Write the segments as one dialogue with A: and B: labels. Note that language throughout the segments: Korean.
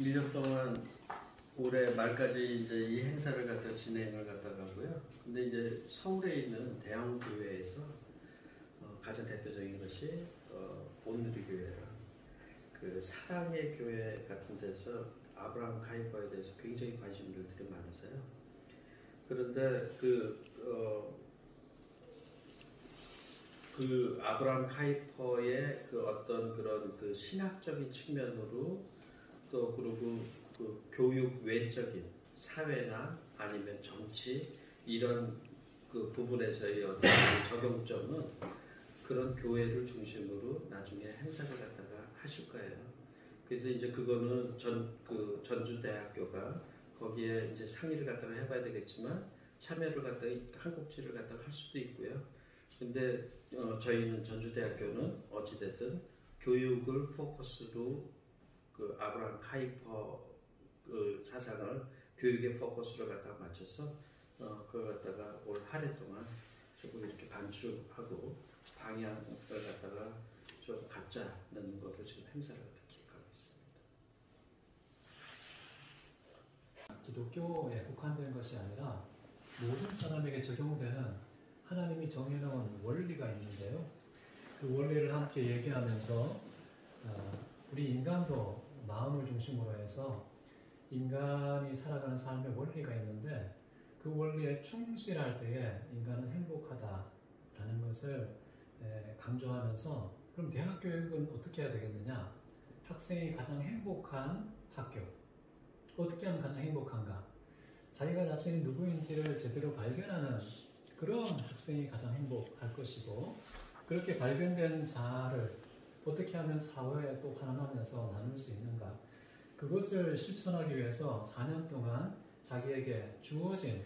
A: 1년 동안 올해 말까지 이제 이 행사를 갖다 진행을 갖다가 하고요. 근데 이제 서울에 있는 대형교회에서 가장 대표적인 것이 온누리 교회라 그 사랑의 교회 같은 데서 아브라함 카이퍼에 대해서 굉장히 관심들이 많으세요. 그런데 그 아브라함 카이퍼의 그 어떤 그런 그 신학적인 측면으로 또 그리고 그 교육 외적인 사회나 아니면 정치 이런 그 부분에서의 어떤 적용점은 그런 교회를 중심으로 나중에 행사를 갖다가 하실 거예요. 그래서 이제 그거는 전주대학교가 거기에 이제 상의를 갖다가 해봐야 되겠지만 참여를 갖다가 한국지를 갖다가 할 수도 있고요. 근데 저희는 전주대학교는 어찌됐든 교육을 포커스로 그 아브라함 카이퍼 그 사상을 교육의 포커스를 갖다가 맞춰서 그걸 갖다가 올 한 해 동안 조금 이렇게 반축하고 방향을 갖다가 좀 갖자는 거를 지금 행사를 갖다 기획하고 있습니다.
B: 기독교에 국한된 것이 아니라 모든 사람에게 적용되는 하나님이 정해놓은 원리가 있는데요. 그 원리를 함께 얘기하면서 우리 인간도 마음을 중심으로 해서 인간이 살아가는 삶의 원리가 있는데 그 원리에 충실할 때에 인간은 행복하다라는 것을 강조하면서 그럼 대학 교육은 어떻게 해야 되겠느냐? 학생이 가장 행복한 학교. 어떻게 하면 가장 행복한가? 자기가 자신이 누구인지를 제대로 발견하는 그런 학생이 가장 행복할 것이고 그렇게 발견된 자아를 어떻게 하면 사회에 또 환원하면서 나눌 수 있는가? 그것을 실천하기 위해서 4년 동안 자기에게 주어진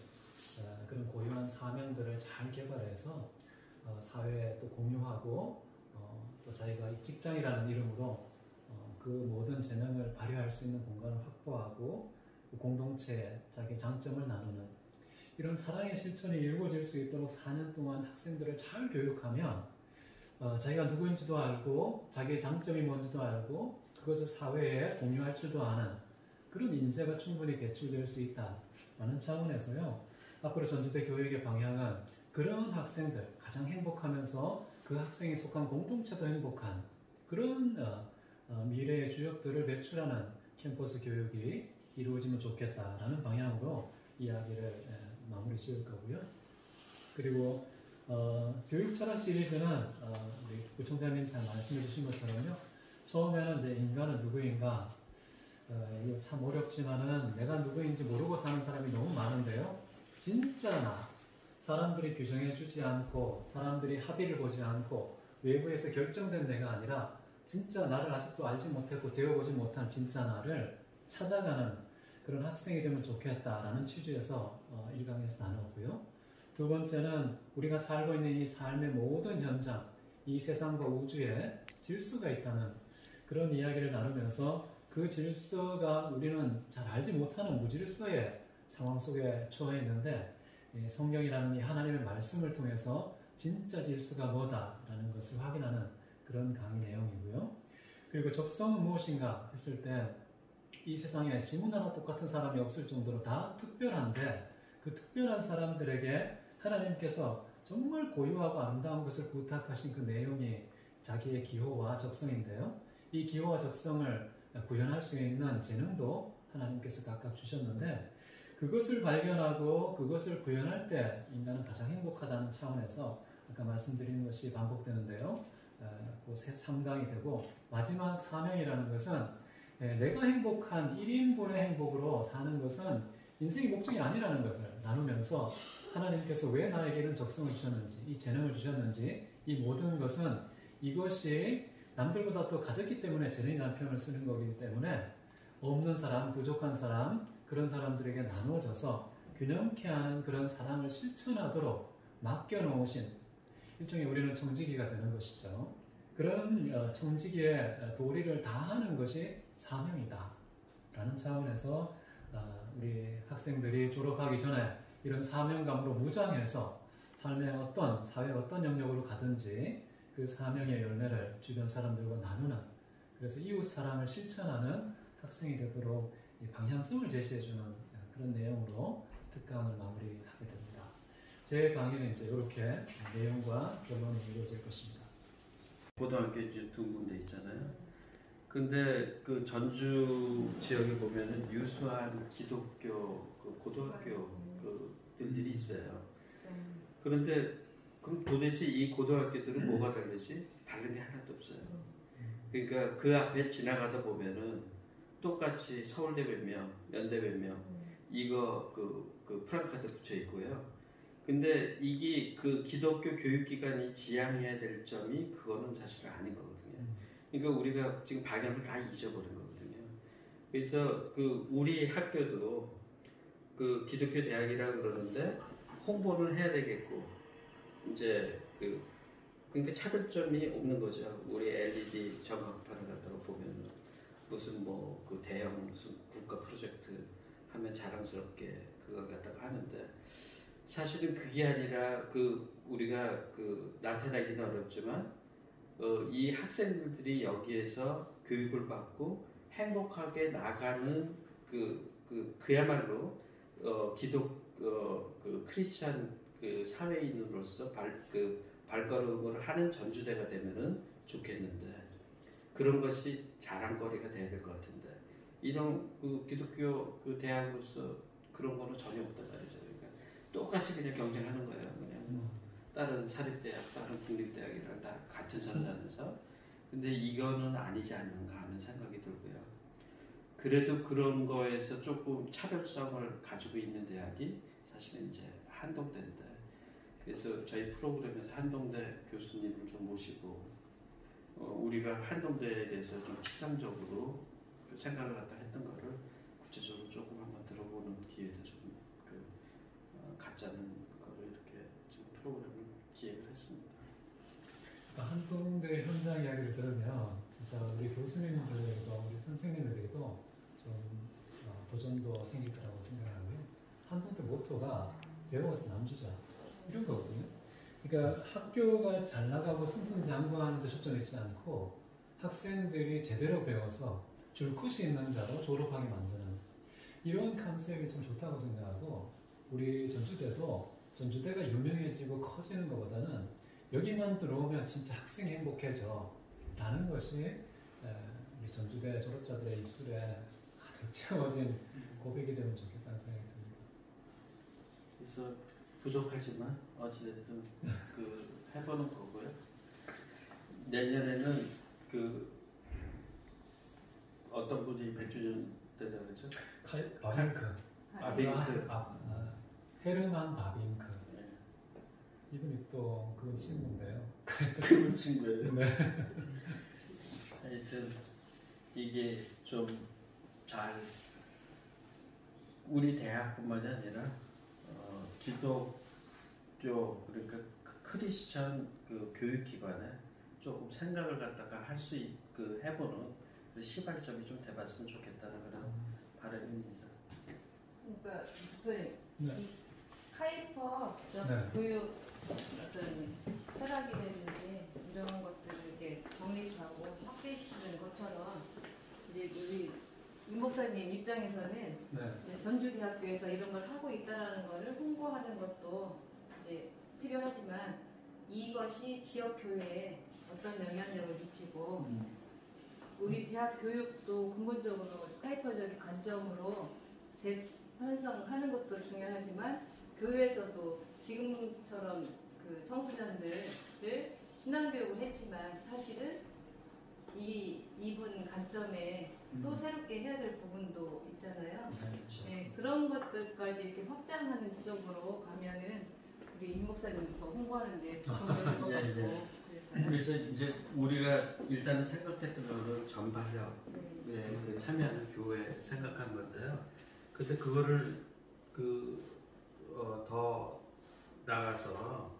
B: 그런 고유한 사명들을 잘 개발해서 사회에 또 공유하고 또 자기가 직장이라는 이름으로 그 모든 재능을 발휘할 수 있는 공간을 확보하고 공동체에 자기 장점을 나누는 이런 사랑의 실천이 이루어질 수 있도록 4년 동안 학생들을 잘 교육하면 자기가 누구인지도 알고 자기의 장점이 뭔지도 알고 그것을 사회에 공유할 줄도 아는 그런 인재가 충분히 배출될 수 있다라는 차원에서요. 앞으로 전주대 교육의 방향은 그런 학생들, 가장 행복하면서 그 학생이 속한 공동체도 행복한 그런 미래의 주역들을 배출하는 캠퍼스 교육이 이루어지면 좋겠다라는 방향으로 이야기를 마무리 지을 거고요. 그리고 교육철학 시리즈는 우리 구청장님 잘 말씀해 주신 것처럼요. 처음에는 이제 인간은 누구인가 이거 참 어렵지만은 내가 누구인지 모르고 사는 사람이 너무 많은데요. 진짜 나 사람들이 규정해 주지 않고 사람들이 합의를 보지 않고 외부에서 결정된 내가 아니라 진짜 나를 아직도 알지 못했고 되어보지 못한 진짜 나를 찾아가는 그런 학생이 되면 좋겠다라는 취지에서 1강에서 나누었고요. 두 번째는 우리가 살고 있는 이 삶의 모든 현장, 이 세상과 우주에 질서가 있다는 그런 이야기를 나누면서 그 질서가 우리는 잘 알지 못하는 무질서의 상황 속에 처해 있는데 성경이라는 이 하나님의 말씀을 통해서 진짜 질서가 뭐다라는 것을 확인하는 그런 강의 내용이고요. 그리고 적성은 무엇인가 했을 때 이 세상에 지문 하나 똑같은 사람이 없을 정도로 다 특별한데 그 특별한 사람들에게 하나님께서 정말 고유하고 아름다운 것을 부탁하신 그 내용이 자기의 기호와 적성인데요. 이 기호와 적성을 구현할 수 있는 재능도 하나님께서 각각 주셨는데 그것을 발견하고 그것을 구현할 때 인간은 가장 행복하다는 차원에서 아까 말씀드린 것이 반복되는데요. 그 3강이 되고 마지막 사명이라는 것은 내가 행복한 1인분의 행복으로 사는 것은 인생의 목적이 아니라는 것을 나누면서 하나님께서 왜 나에게 이런 적성을 주셨는지 이 재능을 주셨는지 이 모든 것은 이것이 남들보다 더 가졌기 때문에 재능이라는 표현을 쓰는 거기 때문에 없는 사람, 부족한 사람 그런 사람들에게 나눠져서 균형케 하는 그런 사랑을 실천하도록 맡겨놓으신 일종의 우리는 청지기가 되는 것이죠. 그런 청지기의 도리를 다하는 것이 사명이다 라는 차원에서 우리 학생들이 졸업하기 전에 이런 사명감으로 무장해서 삶의 어떤 사회 어떤 영역으로 가든지 그 사명의 열매를 주변 사람들과 나누는 그래서 이웃 사랑을 실천하는 학생이 되도록 이 방향성을 제시해주는 그런 내용으로 특강을 마무리하게 됩니다. 제 강의는 이제 이렇게 내용과 결론이 이루어질 것입니다.
A: 고등학교 이제 두 군데 있잖아요. 근데 그 전주 지역에 보면은 유수한 기독교 그 고등학교 그들이 있어요. 그런데 그럼 도대체 이 고등학교들은 뭐가 다르지? 다른 게 하나도 없어요. 그러니까 그 앞에 지나가다 보면은 똑같이 서울대 몇 명, 연대 몇 명, 이거 그 프랑카드 붙여 있고요. 근데 이게 그 기독교 교육기관이 지향해야 될 점이 그거는 사실 아닌 거거든요. 그러니까 우리가 지금 방향을 다 잊어버린 거거든요. 그래서 그 우리 학교도 그 기독교 대학이라 그러는데 홍보는 해야 되겠고 이제 그러니까 차별점이 없는 거죠. 우리 LED 전광판을 갖다가 보면은 무슨 뭐 그 대형 무슨 국가 프로젝트 하면 자랑스럽게 그걸 갖다가 하는데 사실은 그게 아니라 우리가 나타나기는 어렵지만 이 학생들이 여기에서 교육을 받고 행복하게 나가는 그야말로 크리스찬 사회인으로서 발걸음을 하는 전주대가 되면은 좋겠는데 그런 것이 자랑거리가 돼야 될 것 같은데 이런 기독교 대학으로서 그런 거는 전혀 없단 말이죠. 그러니까 똑같이 그냥 경쟁하는 거예요. 그냥 다른 사립대학, 다른 국립대학이랑 다 같은 선상에서. 근데 이거는 아니지 않는가 하는 생각이 들고요. 그래도 그런 거에서 조금 차별성을 가지고 있는 대학이 사실은 이제 한동대인데 그래서 저희 프로그램에서 한동대 교수님을 좀 모시고 우리가 한동대에 대해서 좀 피상적으로 생각을 갖다 했던 거를 구체적으로 조금 한번 들어보는 기회도 좀 갖자는 거를 이렇게 지금 프로그램을 기획을 했습니다.
B: 한동대 현장 이야기를 들으면 진짜 우리 교수님들과 우리 선생님들에게도 좀 도전도 생길 거라고 생각하고요. 한동대 모토가 배워서 남주자 이런 거거든요. 그러니까 학교가 잘 나가고 승승장구하는 데 초점이 있지 않고 학생들이 제대로 배워서 줄 것이 있는 자로 졸업하게 만드는 이런 컨셉이 참 좋다고 생각하고 우리 전주대가 유명해지고 커지는 것보다는 여기만 들어오면 진짜 학생이 행복해져 라는 것이 우리 전주대 졸업자들의 입술에 가득 채워진 고백이 되면 좋겠다는 생각이 듭니다.
A: 그래서 부족하지만 어찌됐든 해보는 거고요. 내년에는 어떤 분이 100주년 된다고 그랬죠?
B: 바빙크. 헤르만 바빙크.
A: 네.
B: 이분이 또 그분 친구인데요.
A: 그분 친구예요?
B: 네.
A: 하여튼 이게 좀 잘 우리 대학뿐만이 아니라 기독교 그러니까 크리스천 교육기관에 조금 생각을 갖다가 할 수 해보는 시발점이 좀 돼봤으면 좋겠다는 그런 바람입니다.
C: 그러니까 선생님,
B: 네.
C: 이 카이퍼
B: 네.
C: 교육 어떤 철학이라든지 이런 것들을 이렇게 정립하고 확대시키는 것처럼 이제 우리 임 목사님 입장에서는
B: 네.
C: 이제 전주대학교에서 이런 걸 하고 있다라는 것을 홍보하는 것도 이제 필요하지만 이것이 지역 교회에 어떤 영향력을 미치고 우리 대학 교육도 근본적으로 카이퍼적인 관점으로 재편성하는 것도 중요하지만 교회에서도 지금처럼 청소년들을 신앙교육을 했지만 사실은 이분 관점에 또 새롭게 해야 될 부분도 있잖아요. 네, 그런 것들까지 이렇게 확장하는 쪽으로 가면은 우리 임 목사님 더 홍보하는데 도움이 될 것 같고
A: 그래서 이제 우리가 일단은 생각했던 거는 전발력 참여하는 교회 생각한 건데요. 근데 그거를 더 나가서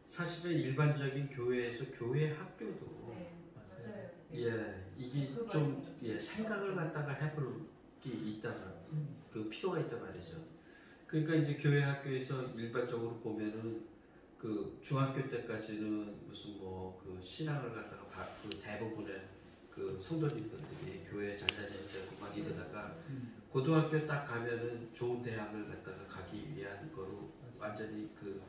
A: 사실은 일반적인 교회에서 교회 학교도
C: 맞아요.
A: 이게 좀 생각을 갖다가 해볼 게 있다는 필요가 있단 말이죠. 그러니까 이제 교회 학교에서 일반적으로 보면은 중학교 때까지는 무슨 신앙을 갖다가 대부분의 그 성도님들이 교회 잘 다니자고 막 이러다가 고등학교 딱 가면은 좋은 대학을 갖다가 가기 위한 거로 완전히 그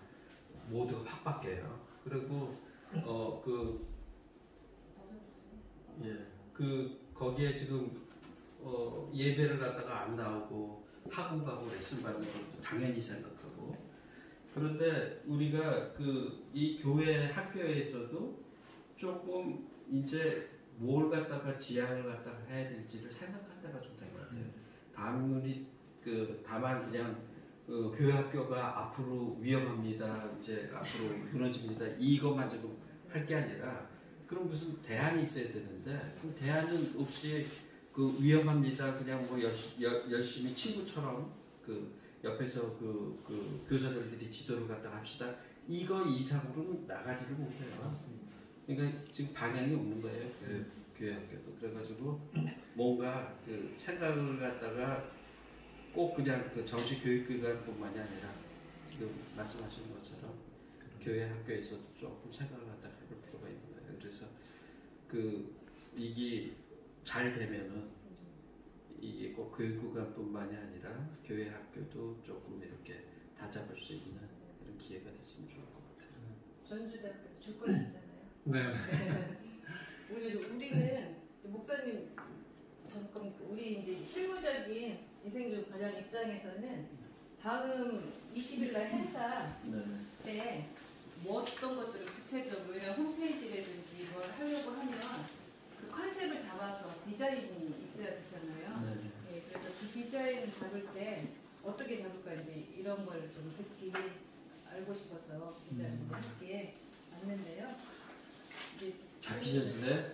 A: 모두가 확 바뀌어요. 그리고 거기에 지금 예배를 갖다가 안 나오고 학원 가고 레슨 받는 것도 당연히 생각하고, 그런데 우리가 이 교회 학교에서도 조금 이제 뭘 갖다가 지향을 갖다가 해야 될지를 생각할 때가 좀 된 것 같아요. 다만 그냥 교회 학교가 앞으로 위험합니다, 이제 앞으로 무너집니다, 이것만 지금 할 게 아니라, 그럼 무슨 대안이 있어야 되는데, 그럼 대안은 없이 위험합니다, 그냥 뭐 열심히 친구처럼 옆에서 교사들끼리 지도를 갖다가 합시다, 이거 이상으로는 나가지를 못해요. 그러니까 지금 방향이 없는 거예요, 교회 학교도. 그래가지고 뭔가 생각을 갖다가 꼭 그냥 정식 교육기관뿐만이 아니라 지금 말씀하신 것처럼 교회 학교에서도 조금 생각을 갖다가 해볼 필요가 있는 거예요. 그래서 이게 잘 되면은 이게 꼭 교육기관뿐만이 아니라 교회 학교도 조금 이렇게 다잡을 수 있는 그런 기회가 됐으면 좋을 것 같아요.
C: 전주대학교 줄것 있잖아요.
B: 네.
C: 우리는 목사님 잠깐 우리 이제 실무적인 이생주 과장 입장에서는 다음 20일 날 행사 때 뭐 어떤 것들을 구체적으로 홈페이지라든지 뭘 하려고 하면 그 컨셉을 잡아서 디자인이 있어야 되잖아요. 네, 그래서 그 디자인을 잡을 때 어떻게 잡을까 이제 이런 걸 좀 듣기 알고 싶어서 디자인을 함께 왔는데요.
A: 잡히셨어요?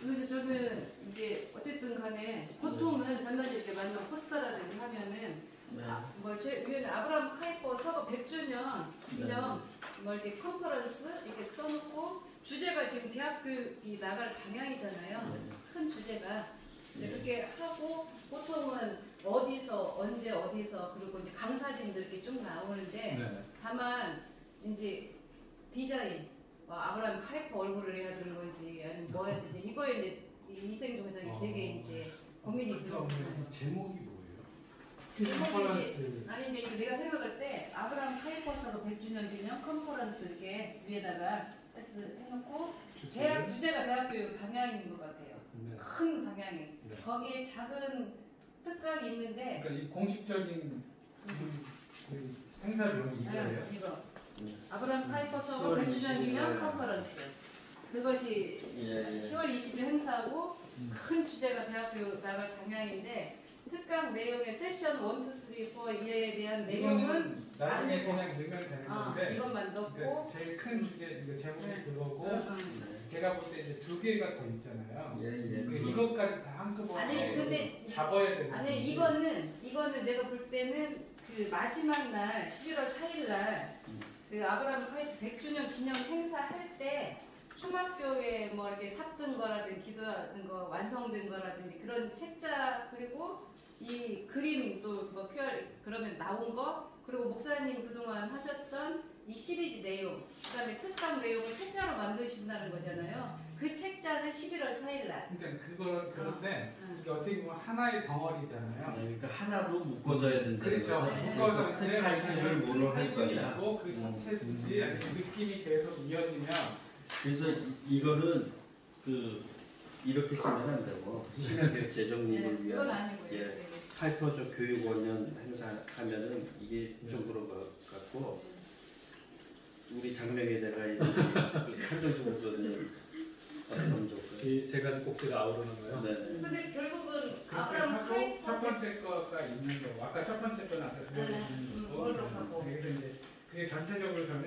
C: 그래서 저는 이제 어쨌든 간에 보통은 전날에 이렇게 만든 포스터라든지 하면은 위에는 아브라함 카이퍼 사고 100주년 기념 뭐 이렇게 컨퍼런스 이렇게 써놓고, 주제가 지금 대학 교육이 나갈 방향이잖아요. 큰 주제가. 그렇게 하고 보통은 어디서 언제 어디서 그리고 이제 강사진들 이렇게 쭉 나오는데, 다만 이제 디자인 아브라함 카이퍼 얼굴을 해야 되는 건지 아니면 뭐 해야 되는지 이거에 이제 이생주 회장이 되게 이제 고민이 들어요.
D: 제목이 뭐예요?
C: 아니 이제 내가 생각할 때 아브라함 카이퍼 사도 100주년 기념 컨퍼런스 이렇게 위에다가 해놓고 주제가 대학교 방향인 것 같아요. 큰 방향이. 거기에 작은 특강이 있는데.
D: 그러니까 이 공식적인 행사 이름이 이거예요?
C: 이거. 아브라함 카이퍼 사도 100주년 기념 컨퍼런스. 그것이 10월 20일 행사하고 큰 주제가 대학교 나갈 방향인데, 특강 내용의 세션 1, 2, 3, 4 이에 대한 내용은
D: 나중에 그냥 넣으면 되는 건데,
C: 이것만 넣고
D: 제일 큰 주제 이거 제목이 그거고, 제가 볼 때 이제 2개가 더 있잖아요. 이것까지 다 한꺼번에
C: 아니 근데
D: 잡아야 되는.
C: 아니 이거는 내가 볼 때는 그 마지막 날 11월 4일 날 그 아브라함 카이퍼 100주년 기념 행사할 때 초등학교에 뭐 이렇게 샀던 거라든지 기도하는 거 완성된 거라든지 그런 책자, 그리고 이 그림 또뭐 QR 그러면 나온 거, 그리고 목사님 그동안 하셨던 이 시리즈 내용, 그다음에 특강 내용을 책자로 만드신다는 거잖아요. 그 책자는 11월 4일 날.
D: 그러니까 그거는 그런데 이게 어떻게 보면 하나의 덩어리잖아요.
A: 그러니까 하나로 묶어져야 된다는
D: 그렇죠.
A: 거죠.
D: 묶어서
A: 그 타이틀을 뭐로 할 거냐.
D: 그 자체든지 아니면 느낌이 계속 이어지면.
A: 그래서 이거는 이렇게 쓰면 안 되고 신학교육 재정립을 위한 카이퍼적 교육원년 행사하면은 이게 좀 그런 것 같고, 우리 장명에다가 한정수 목사님
B: 이 세 가지 꼭지가 아우르는 거요.
A: 네.
C: 근데 결국은 아브라함 카이퍼
D: 첫 번째 거가 있는 거, 아까 첫 번째 거는 아까 그거 있는 거고, 그래서 이제 그게 전체적으로 저는